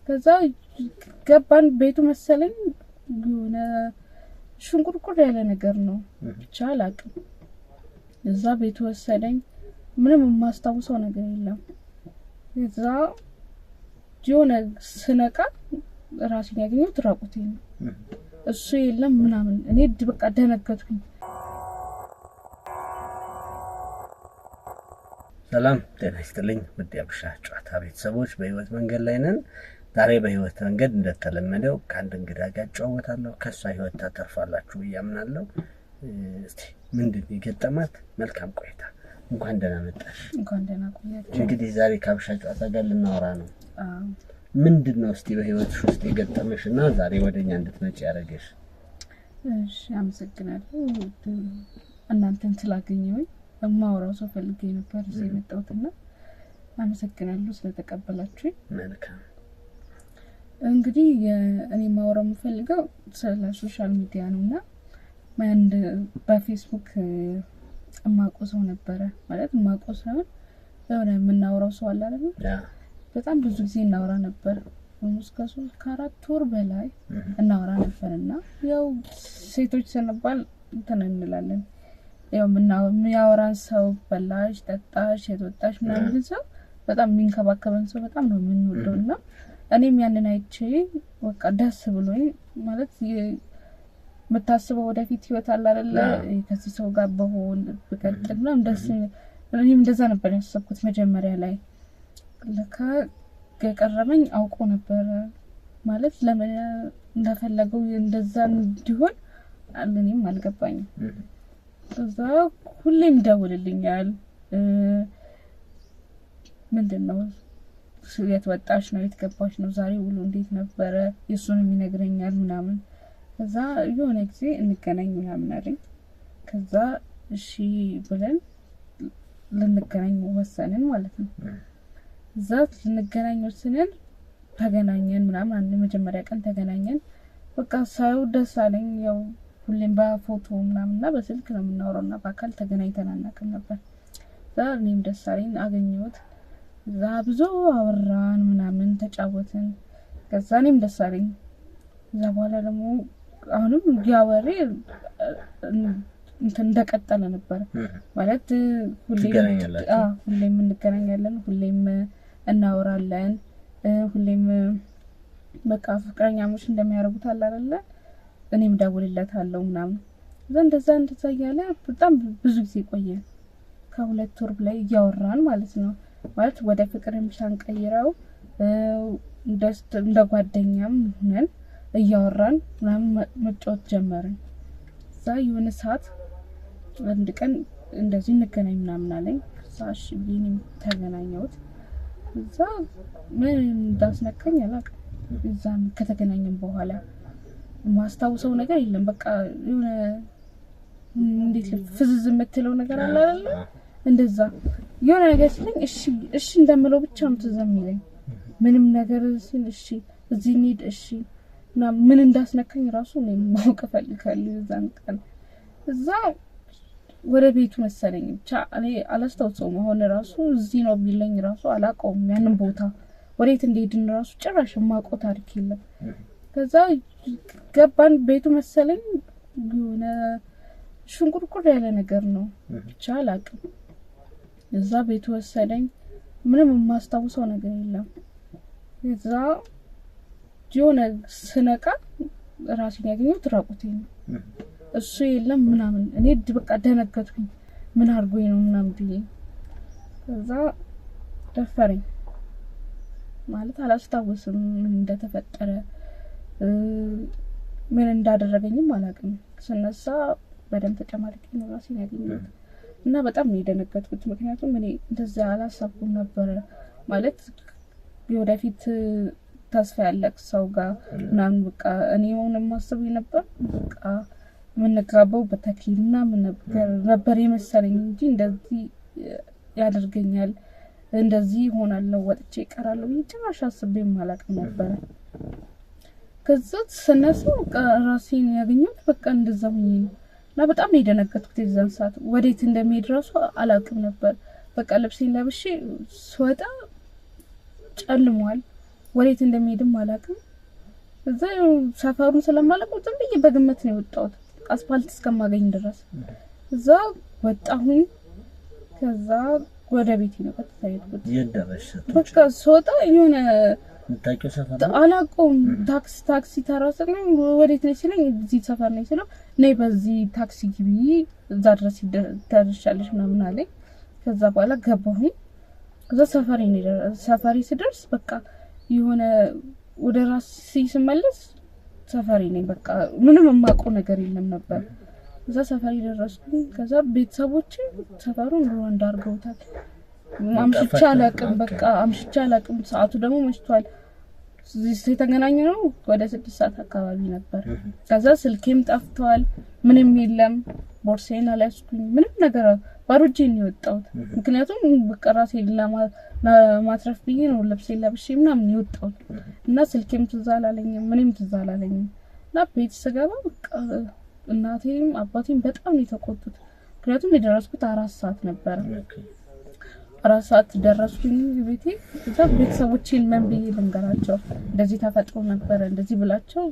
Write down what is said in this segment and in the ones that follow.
ከዛ ገባን ቤቱ መሰለኝ የሆነ ሽንቁርቁር ያለ ነገር ነው ብቻ አላውቅም እዛ ቤቱ ወሰደኝ ምንም የማስታውሰው ነገር የለም እዛ ጆነ ስነቃ ራሴን ያገኘሁት ራቁቴን ነው እሱ የለም ምናምን እኔ በቃ ደነገጥኩኝ ሰላም ጤና ይስጥልኝ ውድ የአብሻ ጨዋታ ቤተሰቦች በህይወት መንገድ ላይ ነን ዛሬ በህይወት መንገድ እንደተለመደው ከአንድ እንግዳ ጋር ጨዋታለሁ ከሷ ህይወት ታተርፋላችሁ ያምናለሁ እስቲ ምንድን ይገጠማት መልካም ቆይታ እንኳን ደህና መጣሽ እንኳን ደህና ቆያችሁ እንግዲህ ዛሬ ከአብሻ ጨዋታ ጋር ልናወራ ነው ምንድነው እስቲ በህይወትሽ ውስጥ የገጠመሽና ዛሬ ወደኛ እንድትመጪ ያደረገሽ እሺ አመሰግናለሁ እናንተን ስላገኘሁኝ ማውራው ሰው ፈልጌ ነበር እዚህ መጣሁትና አመሰግናለሁ ስለተቀበላችሁኝ መልካም እንግዲህ እኔ ማውራው የምፈልገው ስለ ሶሻል ሚዲያ ነውና ማንድ በፌስቡክ ማቆሰው ነበር ማለት ማቆሰው የሆነ የምናወራው ሰው አለ አይደል በጣም ብዙ ጊዜ እናወራ ነበር እስከ 3-4 ወር በላይ እናወራ ነበርና ያው ሴቶች ስንባል እንላለን ያው የሚያወራን ሰው በላሽ ጠጣሽ የወጣሽ ምናምን ሰው በጣም የሚንከባከበን ሰው በጣም ነው የምንወደውና እኔም ያንን አይቼ በቃ ደስ ብሎኝ ማለት መታሰበው ወደፊት ህይወት አለ አይደል ከዚህ ሰው ጋር በሆን በቀጥል ምናምን ደስ እኔም እንደዛ ነበር ያሰብኩት መጀመሪያ ላይ ለካ ገቀረመኝ አውቆ ነበር ማለት ለምን እንደፈለገው እንደዛ እንዲሆን እኔም አልገባኝም እዛ ሁሌም ደውልልኛል ምንድነው የትወጣሽ ነው የትገባሽ ነው ዛሬ ውሎ እንዴት ነበር የሱንም ይነግረኛል ምናምን ከዛ የሆነ ጊዜ እንገናኝ ምናምን አለኝ ከዛ እሺ ብለን ልንገናኝ ወሰንን ማለት ነው እዛ ልንገናኝ ወሰንን ተገናኘን ምናምን አንድ መጀመሪያ ቀን ተገናኘን በቃ ሳይው ደስ አለኝ ያው ሁሌም በፎቶ ምናምንና በስልክ ነው የምናወራውና በአካል ተገናኝተን አናውቅም ነበር ዛሬም ደስ አለኝ አገኘሁት እዛ ብዙ አወራን ምናምን ተጫወትን ከዛ እኔም ደስ አለኝ እዛ በኋላ ደግሞ አሁንም ያወሬ እንደቀጠለ ነበር ማለት ሁሌም እንገናኛለን ሁሌም እናወራለን ሁሌም በቃ ፍቅረኛሞች እንደሚያደርጉት አለ አይደል እኔም ደውልለታለሁ ምናምን እንደዛ ያለ በጣም ብዙ ጊዜ ቆየ ከ2 ወር ላይ ያወራን ማለት ነው ማለት ወደ ፍቅርም ሳንቀይረው እንደ ጓደኛም ሆነን እያወራን ምናምን መጫወት ጀመርን እዛ የሆነ ሰዓት አንድ ቀን እንደዚህ እንገናኝ ምናምን አለኝ ሳሽ ቢኒም ተገናኘሁት እዛ ምን እንዳስነካኝ አላውቅም እዛ ከተገናኘን በኋላ ማስታውሰው ነገር የለም በቃ የሆነ እንዴት ፍዝዝ የምትለው ነገር አለ አይደል እንደዛ የሆነ ነገር ሲለኝ እሺ እንደምለው ብቻ ነው ተዘምይለኝ ምንም ነገር ሲል እሺ እዚህ እንሂድ እሺ እና ምን እንዳስነካኝ ራሱ ነው ማውቀ ፈልካለሁ እዛን ቀን እዛ ወደ ቤቱ መሰለኝ ብቻ እኔ አላስታውሰውም አሁን ራሱ እዚህ ነው ቢለኝ ራሱ አላውቀውም ያንን ቦታ ወዴት እንደሄድን ራሱ ጭራሽ ማውቀው ታሪክ የለም ከዛ ገባን ቤቱ መሰለኝ የሆነ ሽንቁርቁር ያለ ነገር ነው ብቻ አላውቅም እዛ ቤቱ ወሰደኝ ምንም የማስታውሰው ነገር የለም እዛ ጆነ ስነቃ ራሴን ያገኘሁት ራቁቴን ነው እሱ የለም ምናምን እኔ በቃ ደነገጥኩኝ ምን አድርጎኝ ነው ምናምን ብዬ ከዛ ደፈረኝ ማለት አላስታውስም ምን እንደተፈጠረ ምን እንዳደረገኝም አላውቅም ስነሳ በደም ተጨማልቄ ነው ራሴን ያገኘሁት እና በጣም ነው የደነገጥኩት ምክንያቱም እኔ እንደዛ አላሰብኩም ነበር ማለት ወደፊት ተስፋ ያለክ ሰው ጋር ምናምን በቃ እኔ ሆነም ማሰብ ነበር በቃ ምን ነግራበው በተክሊልና ምን ነበር የመሰለኝ እንጂ እንደዚህ ያደርገኛል እንደዚህ ሆናል ነው ወጥቼ ቀራለሁ ጭራሽ አስቤም አላውቅም ነበር ከዛ ስነሳ ራሴን ያገኘሁት በቃ እንደዛ ሆኜ እና በጣም ነው የደነገጥኩት የዛን ሰዓት ወዴት እንደሚሄድ ራሱ አላውቅም ነበር በቃ ልብሴን ለብሼ ስወጣ ጨልሟል ወዴት እንደሚሄድም አላውቅም። እዛ ሰፈሩን ስለማላውቀው ዝም ብዬ በግምት ነው የወጣሁት አስፋልት እስከማገኝ ድረስ። እዛ ወጣሁኝ። ከዛ ወደ ቤቴ ነው ቀጥታ የሄድኩት። የደረሽ በቃ ስወጣ የሆነ የምታውቂው ሰፈር ነው? አላውቀውም። ታክሲ ተራሰቅ ነው። ወዴት ነኝ ሲለኝ እዚህ ሰፈር ነኝ ስለው ነይ በዚህ ታክሲ ግቢ እዛ ድረስ ትደርሻለሽ ምናምን አለኝ። ከዛ በኋላ ገባሁኝ። ከዛ ሰፈሬ ስደርስ በቃ የሆነ ወደ ራሴ ስመለስ ሰፈሬ ነኝ። በቃ ምንም የማውቀው ነገር የለም ነበር። እዛ ሰፈሬ ደረስኩኝ። ከዛ ቤተሰቦቼ ሰፈሩን ሩዋንዳ አድርገውታል። አምሽቼ አላውቅም። ሰዓቱ ደግሞ መሽቷል። የተገናኘነው ወደ 6 ሰዓት አካባቢ ነበር። ከዛ ስልኬም ጠፍቷል። ምንም የለም። ቦርሳዬን አልያዝኩኝ። ምንም ነገር ባዶ እጄን ነው የወጣሁት። ምክንያቱም በቃ ራሴን ለማትረፍ ብዬ ነው ልብሴን ለብሼ ምናምን የወጣሁት እና ስልኬም ትዝ አላለኝም፣ ምንም ትዝ አላለኝም። እና ቤት ስገባ በቃ እናቴም አባቴም በጣም ነው የተቆጡት። ምክንያቱም የደረስኩት 4 ሰዓት ነበር። 4 ሰዓት ደረስኩኝ ቤቴ። እዛ ቤተሰቦቼን ምን ብዬ ልንገራቸው? እንደዚህ ተፈጥሮ ነበር እንደዚህ ብላቸው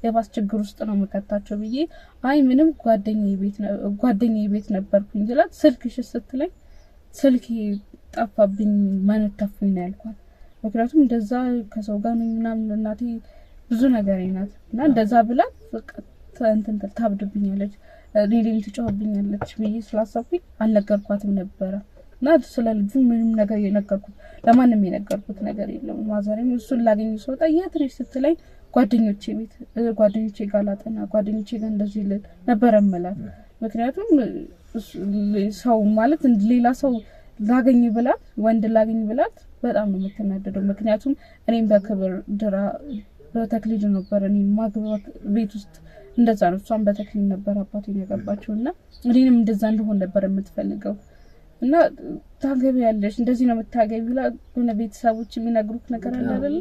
የባስ ችግር ውስጥ ነው መከታቸው ብዬ አይ ምንም ጓደኛዬ ቤት ነበርኩኝ ይላል። ስልክሽ ስትለኝ ስልኬ ጠፋብኝ ማነተፉኝ ነው ያልኳት። ምክንያቱም እንደዛ ከሰው ጋር ነው ምናምን እናቴ ብዙ ነገር አይናት እና እንደዛ ብላ በቃ ታብድብኛለች፣ ሌሊም ትጮህብኛለች ብዬ ስላሰብኩኝ አልነገርኳትም ነበረ። እና ስለ ልጁ ምንም ነገር ለማንም የነገርኩት ነገር የለም። ማዘሬም እሱን ላገኝ ስወጣ የት ነሽ ስትለኝ ጓደኞቼ ጋር ላጠና ጓደኞቼ ጋር እንደዚህ ነበር እምላት። ምክንያቱም ሰው ማለት ሌላ ሰው ላገኝ ብላት ወንድ ላገኝ ብላት በጣም ነው የምትናደደው። ምክንያቱም እኔም በክብር በተክሊል ነበር እኔ ማግባት ቤት ውስጥ እንደዛ ነው። እሷም በተክሊል ነበር አባቴን ያገባችውና እኔንም እንደዛ እንደሆነ ነበር የምትፈልገው። እና ታገቢያለሽ እንደዚህ ነው የምታገቢው ብላ የሆነ ቤተሰቦች የሚነግሩት ነገር አለ አይደል?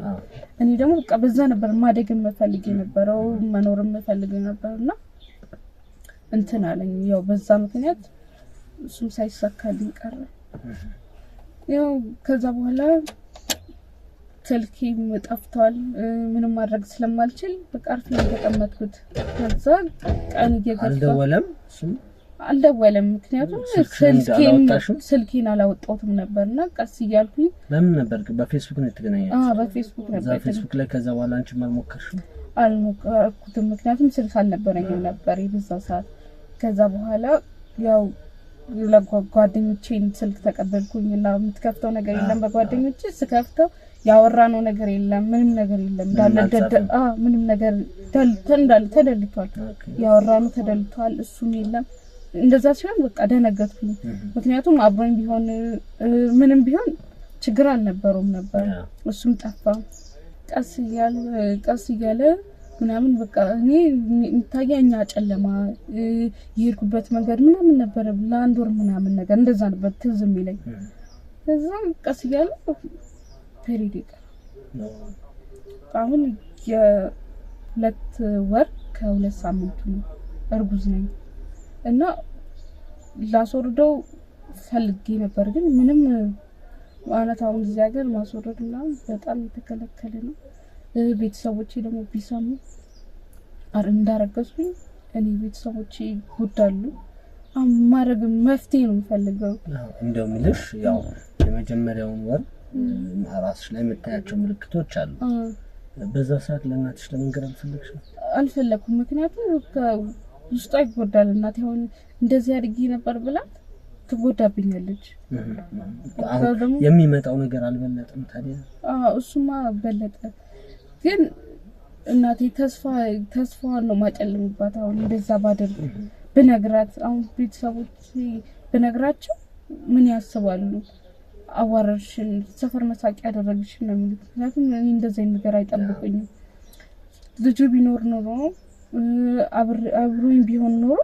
እኔ ደግሞ በቃ በዛ ነበር ማደግ የምፈልግ የነበረው መኖር የምፈልግ ነበርና እንትን አለኝ። ያው በዛ ምክንያት እሱም ሳይሳካልኝ ቀረ። ያው ከዛ በኋላ ስልኬም ጠፍቷል። ምንም ማድረግ ስለማልችል በቃ አርፌ ተቀመጥኩት። ከዛ ቀን እየገፋ አልደወለም። ምክንያቱም ስልኬን አላወጣሁትም ነበርና ቀስ እያልኩኝ ለምን ነበር በፌስቡክ ነው የተገናኘው? በፌስቡክ ነበር። በፌስቡክ ላይ ከዛ በኋላ አንቺ አልሞከርሽም? አልሞከርኩትም። ምክንያቱም ስልክ አልነበረኝም ነበር በዛ ሰዓት። ከዛ በኋላ ያው ለጓደኞቼን ስልክ ተቀበልኩኝ እና የምትከፍተው ነገር የለም። በጓደኞቼ ስከፍተው ያወራነው ነገር የለም፣ ምንም ነገር የለም። ምንም ነገር ተደልቷል። ያወራነው ተደልቷል፣ እሱም የለም። እንደዛ ሲሆን በቃ ደነገጥኩኝ። ምክንያቱም አብሮኝ ቢሆን ምንም ቢሆን ችግር አልነበረውም ነበር። እሱም ጠፋ። ቀስ እያለ ምናምን በቃ እኔ ታያኛ ጨለማ የሄድኩበት መንገድ ምናምን ነበር። ለአንድ ወር ምናምን ነገር እንደዛ ነበር ትዝ የሚለኝ። ከዛ ቀስ እያለ ፔሪድ ይቀር አሁን የ2 ወር ከ2 ሳምንት ነው እርጉዝ ነኝ እና ላስወርደው ፈልጌ ነበር። ግን ምንም ማለት አሁን እዚህ ሀገር ማስወረድ ምናምን በጣም የተከለከለ ነው። ቤተሰቦቼ ደግሞ ቢሰሙ እንዳረገዝኩኝ እኔ ቤተሰቦቼ ይጎዳሉ። ማድረግ መፍትሄ ነው የምፈልገው። እንደው ምልሽ ያው የመጀመሪያውን ወር ራስሽ ላይ የምታያቸው ምልክቶች አሉ። በዛ ሰዓት ለእናትሽ ለመንገር አልፈለኩም። ምክንያቱም ውስጧ ይጎዳል። እናቴ አሁን እንደዚህ አድርጌ ነበር ብላት ትጎዳብኛለች። የሚመጣው ነገር አልበለጠም ታዲያ? እሱማ በለጠ። ግን እናቴ ተስፋዋን ነው ማጨልምባት። አሁን እንደዛ ባደርግ ብነግራት አሁን ቤተሰቦች ብነግራቸው ምን ያስባሉ? አዋረርሽን ሰፈር መሳቂያ ያደረግሽን ነው የሚሉት። ምክንያቱም እኔ እንደዛ ነገር አይጠብቁኝም። ልጁ ቢኖር ኖሮ አብሮኝ ቢሆን ኖሮ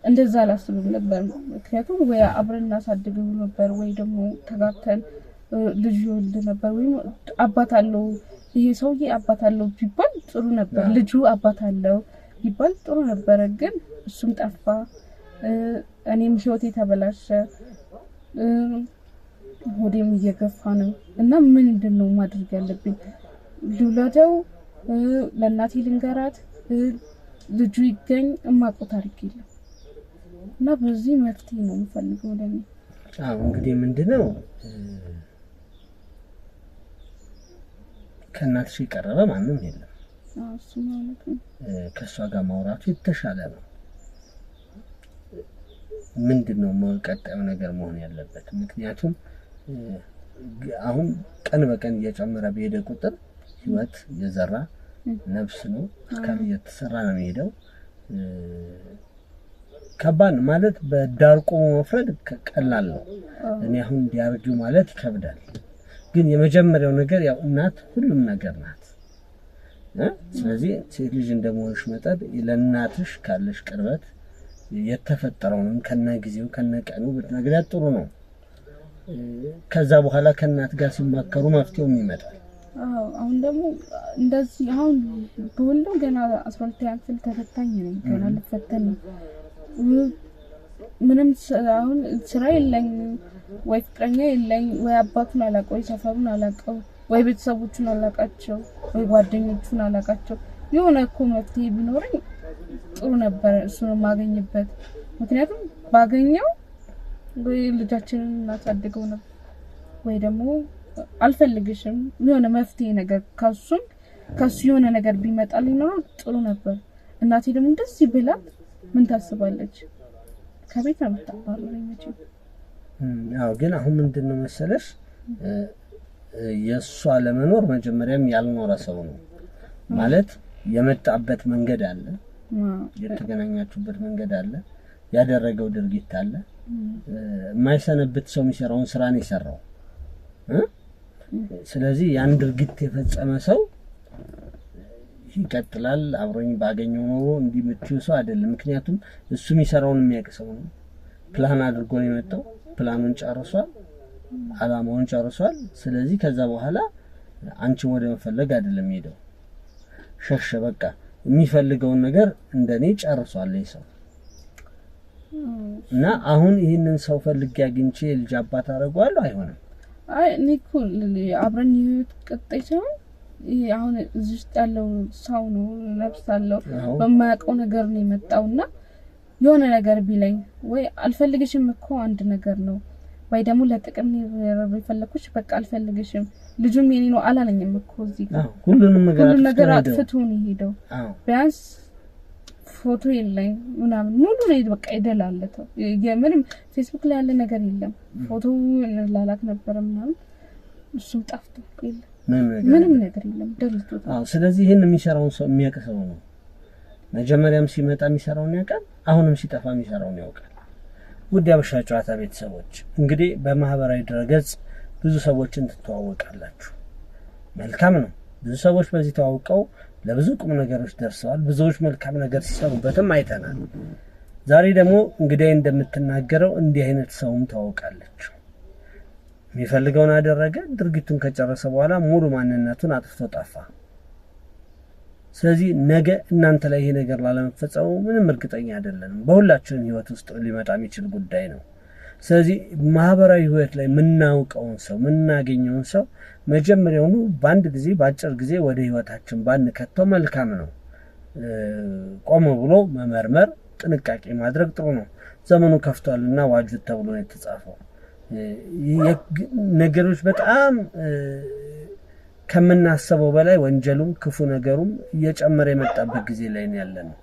እንደዛ አላስብም ነበር። ምክንያቱም ወይ አብረን እናሳድገው ነበር ወይ ደግሞ ተጋብተን ልጅ ይወልድ ነበር ወይ አባት አለው ይሄ ሰውዬ አባት አለው ቢባል ጥሩ ነበር። ልጁ አባት አለው ቢባል ጥሩ ነበር። ግን እሱም ጠፋ። እኔም ህይወቴ ተበላሸ። ሆዴም እየገፋ ነው እና ምንድነው ማድረግ ያለብኝ? ልውለደው? ለእናቴ ልንገራት? ልጁ ይገኝ? እማውቀው ታሪክ የለም እና በዚህ መፍትሄ ነው የምፈልገው ለኔ። እንግዲህ ምንድነው ከእናትሽ የቀረበ ማንም የለም። እሱ ማለት ነው ከሷ ጋር ማውራቱ የተሻለ ነው። ምንድነው ቀጣዩ ነገር መሆን ያለበት? ምክንያቱም አሁን ቀን በቀን እየጨመረ በሄደ ቁጥር ህይወት የዘራ ነፍስ ነው እስካለ እየተሰራ ነው የሚሄደው። ከባድ ማለት በዳርቆ መፍረድ ቀላል ነው። እኔ አሁን እንዲያርጁ ማለት ይከብዳል። ግን የመጀመሪያው ነገር ያው እናት ሁሉም ነገር ናት። ስለዚህ ሴት ልጅ እንደመሆንሽ መጠን ለእናትሽ ካለሽ ቅርበት የተፈጠረውንም ከነጊዜው ከነቀኑ ብትነግሪያት ጥሩ ነው። ከዛ በኋላ ከእናት ጋር ሲማከሩ መፍትሄውም ይመጣል። አሁን ደግሞ እንደዚህ አሁን በወልደው ገና 12ኛ ክፍል ተፈታኝ ነኝ። ገና ልፈተን ነው። ምንም አሁን ስራ የለኝ ወይ ፍቅረኛ የለኝ ወይ አባቱን አላውቀው ወይ ሰፈሩን አላውቀው ወይ ቤተሰቦቹን አላውቃቸው ወይ ጓደኞቹን አላውቃቸው። የሆነ እኮ መፍትሄ ቢኖርኝ ጥሩ ነበር እሱን ማገኝበት። ምክንያቱም ባገኘው ወይ ልጃችንን እናሳድገው ነበር ወይ ደግሞ አልፈልግሽም የሆነ መፍትሄ ነገር ከሱ የሆነ ነገር ቢመጣልኝ ነው ጥሩ ነበር። እናቴ ደግሞ እንደዚህ ብላት ምን ታስባለች? ከቤት ነው የምታባረረኝ እንጂ። ግን አሁን ምንድነው መሰለሽ የሷ ለመኖር መጀመሪያም ያልኖረ ሰው ነው ማለት የመጣበት መንገድ አለ፣ የተገናኛችሁበት መንገድ አለ፣ ያደረገው ድርጊት አለ። የማይሰነብት ሰው የሚሰራውን ስራ ነው የሰራው። ስለዚህ ያን ድርጊት የፈጸመ ሰው ይቀጥላል። አብሮኝ ባገኘው ነው እንዲምትዩ ሰው አይደለም። ምክንያቱም እሱ የሚሰራውን የሚያውቅ ሰው ነው። ፕላን አድርጎ ነው የመጣው። ፕላኑን ጨርሷል፣ አላማውን ጨርሷል። ስለዚህ ከዛ በኋላ አንቺን ወደ መፈለግ አይደለም ሄደው ሸሸ። በቃ የሚፈልገውን ነገር እንደኔ ጨርሷል ሰው እና አሁን ይሄንን ሰው ፈልጌ አግኝቼ ልጅ አባት አደርገዋለሁ አይሆንም። እኔ አብረን ይሁት ቀጣይ ሰው አሁን እዚህ ውስጥ ያለው ሰው ነው ነፍስ አለው በማያውቀው ነገር ነው የመጣውና የሆነ ነገር ቢለኝ ወይ አልፈልግሽም እኮ አንድ ነገር ነው ወይ ደግሞ ለጥቅም ነው የፈለኩሽ በቃ አልፈልግሽም ልጁም የኔ ነው አላለኝም እኮ እዚህ ጋር ሁሉንም ነገር አጥፍቶ ነው ሄደው። ቢያንስ ፎቶ የለኝ ምናምን ሙሉ ላይ በቃ ይደላለተው የምንም ፌስቡክ ላይ ያለ ነገር የለም። ፎቶ ላላክ ነበር ምናምን እሱም ጠፍቶ የለም ምንም ነገር የለም ደልቶት። ስለዚህ ይሄን የሚሰራውን ሰው የሚያውቅ ሰው ነው። መጀመሪያም ሲመጣ የሚሰራውን ያውቃል፣ አሁንም ሲጠፋ የሚሰራውን ያውቃል። ውድ የሀበሻ ጨዋታ ቤተሰቦች እንግዲህ በማህበራዊ ድረገጽ ብዙ ሰዎችን ትተዋወቃላችሁ። መልካም ነው። ብዙ ሰዎች በዚህ ተዋውቀው ለብዙ ቁም ነገሮች ደርሰዋል። ብዙዎች መልካም ነገር ሲሰሩበትም አይተናል። ዛሬ ደግሞ እንግዲህ እንደምትናገረው እንዲህ አይነት ሰውም ተዋውቃለች። የሚፈልገውን አደረገ፣ ድርጊቱን ከጨረሰ በኋላ ሙሉ ማንነቱን አጥፍቶ ጠፋ። ስለዚህ ነገ እናንተ ላይ ይሄ ነገር ላለመፈጸሙ ምንም እርግጠኛ አይደለንም። በሁላችንም ህይወት ውስጥ ሊመጣ የሚችል ጉዳይ ነው። ስለዚህ ማህበራዊ ህይወት ላይ የምናውቀውን ሰው የምናገኘውን ሰው መጀመሪያውኑ በአንድ ጊዜ በአጭር ጊዜ ወደ ህይወታችን ባንከተው መልካም ነው። ቆም ብሎ መመርመር፣ ጥንቃቄ ማድረግ ጥሩ ነው። ዘመኑ ከፍቷልና ዋጁት ተብሎ ነው የተጻፈው። ነገሮች በጣም ከምናስበው በላይ ወንጀሉም ክፉ ነገሩም እየጨመረ የመጣበት ጊዜ ላይ ነው ያለነው።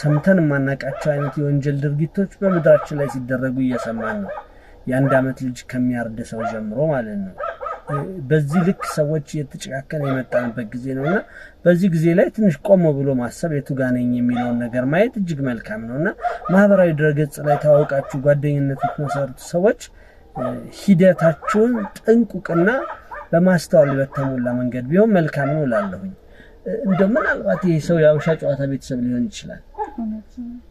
ሰምተን ማናቃቸው አይነት የወንጀል ድርጊቶች በመድራችን ላይ ሲደረጉ እየሰማን ነው። የአንድ አመት ልጅ ከሚያርድ ሰው ጀምሮ ማለት ነው። በዚህ ልክ ሰዎች እየተጨካከለ የመጣንበት ጊዜ ነውና በዚህ ጊዜ ላይ ትንሽ ቆም ብሎ ማሰብ የቱ ጋር ነኝ የሚለውን ነገር ማየት እጅግ መልካም ነውና ማህበራዊ ድረገጽ ላይ ታውቃችሁ ጓደኝነት የምትመሰርቱ ሰዎች ሂደታችሁን ጥንቁቅና በማስተዋል በተሞላ መንገድ ቢሆን መልካም ነው እላለሁኝ። እንደው ምናልባት ይሄ ሰው የሀበሻ ጨዋታ ቤተሰብ ሊሆን ይችላል።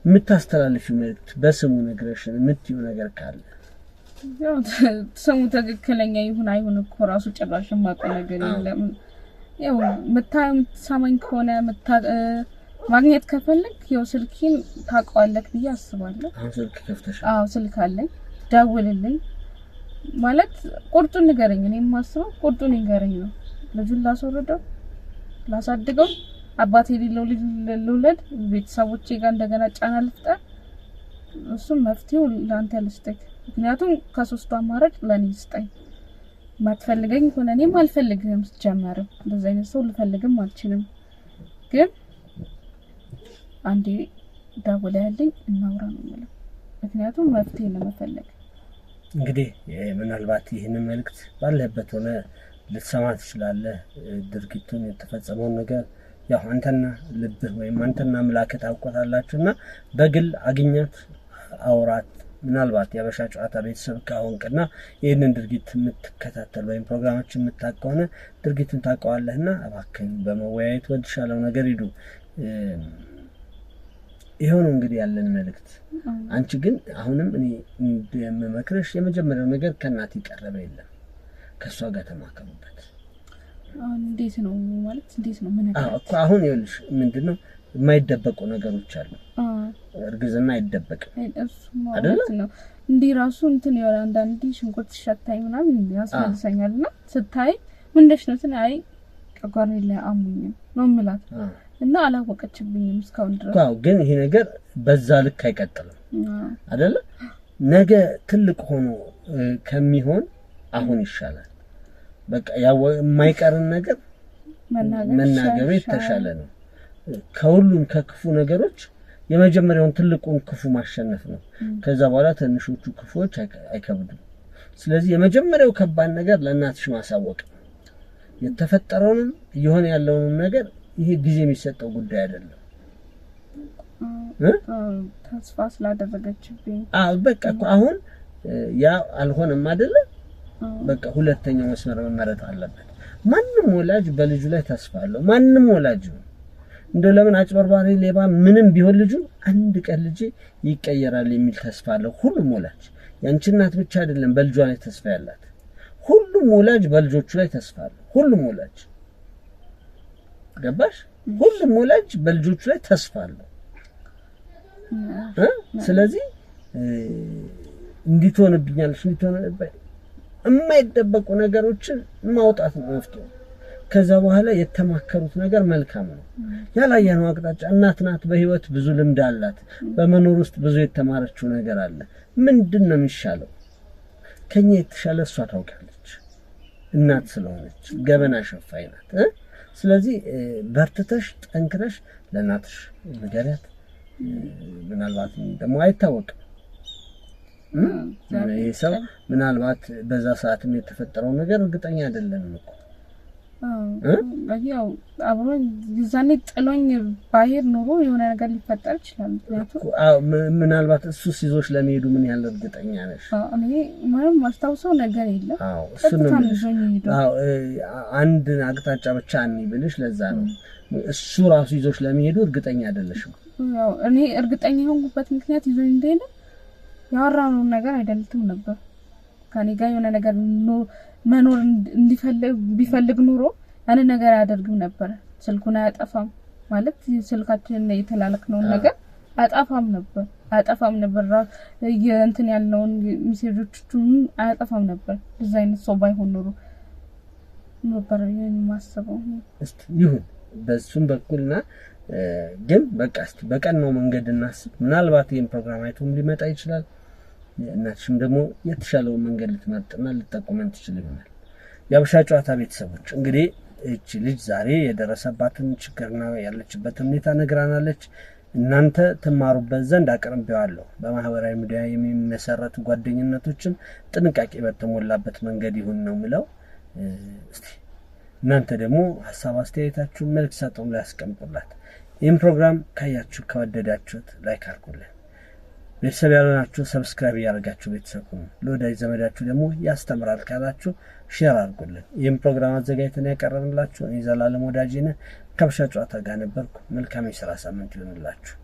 የምታስተላልፊው መልዕክት በስሙ ነግረሽን የምትይው ነገር ካለ? ያው ስሙ ትክክለኛ ይሁን አይሁን እኮ ራሱ ጭራሽ የማውቀው ነገር የለም። ያው የምታሰማኝ ከሆነ ማግኘት ከፈለክ ያው ስልኬን ታውቀዋለህ ብዬ አስባለሁ። አሁን ስልክ ከፍተሽ? አዎ ስልክ አለኝ፣ ደውልልኝ። ማለት ቁርጡን ንገረኝ። እኔ የማስበው ቁርጡን ንገረኝ ነው። ልጁን ላስወርደው ላሳድገው አባቴ የሌለው ልጅ ልውለድ ቤተሰቦቼ ጋር እንደገና ጫና ልፍጠር? እሱም መፍትሄው ለአንተ ልስጥህ። ምክንያቱም ከሶስቱ አማራጭ ለኔ ስጠኝ። ማትፈልገኝ ሆነ እኔም አልፈልግህም። ስትጀምር እንደዚህ አይነት ሰው ልፈልግም አልችልም። ግን አንዴ ደውለህልኝ እናውራ ነው የምለው። ምክንያቱም መፍትሄ ለመፈለግ እንግዲህ ምናልባት ይህንን መልእክት ባለበት ሆነ ልትሰማ ትችላለህ። ድርጊቱን የተፈጸመውን ነገር ያው አንተና ልብህ ወይም አንተና አምላክህ ታውቁታላችሁና በግል አግኛት አውራት። ምናልባት የሀበሻ ጨዋታ ቤተሰብ ከሆንክና ይህንን ድርጊት የምትከታተል ወይም ፕሮግራማችን የምታውቅ ከሆነ ድርጊቱን ታውቀዋለህና እባክህን በመወያየት ወደሻለው ነገር ሂዱ። ይሄው ነው እንግዲህ ያለን መልእክት። አንቺ ግን አሁንም እኔ እንደምመክርሽ የመጀመሪያው ነገር ከእናት ይቀርበ የለም፣ ከሷ ጋር ተማከሩበት። እንዴት ነው ማለት እንዴት ነው? ምን እኮ አሁን ይኸውልሽ ምንድነው የማይደበቁ ነገሮች አሉ። እርግዝና አይደበቅም አይደል? እንዲህ ራሱ እንትን ይወራ አንዳንዴ ሽንኩርት ሸታኝ ምናምን ያስፈልሰኛልና ስታይ ምን እንደሽ ነው ስናይ ቀጓሬ ላይ አሙኝ ነው ምላት እና አላወቀችብኝም እስካሁን ድረስ። አዎ ግን ይሄ ነገር በዛ ልክ አይቀጥልም አይደል? ነገ ትልቅ ሆኖ ከሚሆን አሁን ይሻላል። በቃ ያው የማይቀርን ነገር መናገር የተሻለ ነው። ከሁሉም ከክፉ ነገሮች የመጀመሪያውን ትልቁን ክፉ ማሸነፍ ነው። ከዛ በኋላ ትንሾቹ ክፉዎች አይከብዱም። ስለዚህ የመጀመሪያው ከባድ ነገር ለእናትሽ ማሳወቅ ነው። የተፈጠረውንም እየሆነ ያለውን ነገር ይሄ ጊዜ የሚሰጠው ጉዳይ አይደለም። ተስፋ ስላደረገችብኝ በቃ አሁን ያ አልሆነም አይደለ? በቃ ሁለተኛው መስመር መመረጥ አለበት። ማንንም ወላጅ በልጁ ላይ ተስፋ አለው። ማንንም ወላጅ ነው እንደው ለምን አጭበርባሪ ሌባ ምንም ቢሆን ልጁ አንድ ቀን ልጅ ይቀየራል የሚል ተስፋ አለው ሁሉም ወላጅ። ያንቺ እናት ብቻ አይደለም በልጇ ላይ ተስፋ ያላት፣ ሁሉም ወላጅ በልጆቹ ላይ ተስፋ አለው። ሁሉም ወላጅ ገባሽ? ሁሉም ወላጅ በልጆቹ ላይ ተስፋ አለው። ስለዚህ እንዲትሆንብኛለሽ የማይደበቁ ነገሮችን ማውጣት ነው መፍትሄው። ከዛ በኋላ የተማከሩት ነገር መልካም ነው። ያላየነው አቅጣጫ እናት ናት፣ በህይወት ብዙ ልምድ አላት፣ በመኖር ውስጥ ብዙ የተማረችው ነገር አለ። ምንድነው የሚሻለው? ከኛ የተሻለ እሷ ታውቃለች፣ እናት ስለሆነች ገበና ሸፋይ ናት። ስለዚህ በርትተሽ ጠንክረሽ ለእናትሽ ንገሪያት። ምናልባት ደግሞ አይታወቅም ይሄ ሰው ምናልባት በዛ ሰዓትም የተፈጠረው ነገር እርግጠኛ አይደለንም እኮ ያው አብሮኝ ይዛኔ ጥሎኝ ባሄር ኖሮ የሆነ ነገር ሊፈጠር ይችላል። ምናልባት እሱ ሲዞሽ ለመሄዱ ምን ያህል እርግጠኛ ነሽ? እኔ ምንም ማስታውሰው ነገር የለም። እሱ ነው አንድ አቅጣጫ ብቻ ብልሽ ለዛ ነው እሱ ራሱ ይዞሽ ለመሄዱ እርግጠኛ አይደለሽም። ያው እኔ እርግጠኛ የሆንኩበት ምክንያት ይዞኝ እንደሄደ ያወራነው ነገር አይደልትም ነበር። ከኔ ጋር የሆነ ነገር መኖር ቢፈልግ ኑሮ ያን ነገር ያደርግም ነበር። ስልኩን አያጠፋም ማለት ስልካችን የተላልከው ነገር አያጠፋም ነበር እንትን ያለውን ሜሴጆቹን አያጠፋም ነበር። ዲዛይን ሰው ባይሆን ኑሮ ነበር የማስበው። እስቲ ይሁን በሱም በኩልና ግን በቃ እስቲ በቀናው መንገድ እናስብ። ምናልባት ይሄን ፕሮግራም አይቶም ሊመጣ ይችላል። እናትሽም ደግሞ የተሻለው መንገድ ልትመርጥና ልትጠቁመን ትችል ይሆናል። የሀበሻ ጨዋታ ቤተሰቦች እንግዲህ እቺ ልጅ ዛሬ የደረሰባትን ችግርና ያለችበትን ሁኔታ ነግራናለች። እናንተ ትማሩበት ዘንድ አቅርቤዋለሁ። በማህበራዊ ሚዲያ የሚመሰረቱ ጓደኝነቶችን ጥንቃቄ በተሞላበት መንገድ ይሁን ነው ምለው። እስቲ እናንተ ደግሞ ሐሳብ አስተያየታችሁን መልእክት ሳጥኑ ላይ አስቀምጡላት። ይህን ፕሮግራም ካያችሁ ከወደዳችሁት ላይክ አድርጉልን። ቤተሰብ ያልሆናችሁ ሰብስክራይብ ያደርጋችሁ ቤተሰብ ሁኑ። ለወዳጅ ዘመዳችሁ ደግሞ ያስተምራል ካላችሁ ሼር አድርጉልን። ይህን ፕሮግራም አዘጋጅተን ያቀረብንላችሁ እኔ ዘላለም ወዳጄ ነኝ። ከሀበሻ ጨዋታ ጋር ነበርኩ። መልካም የሥራ ሳምንት ይሁንላችሁ።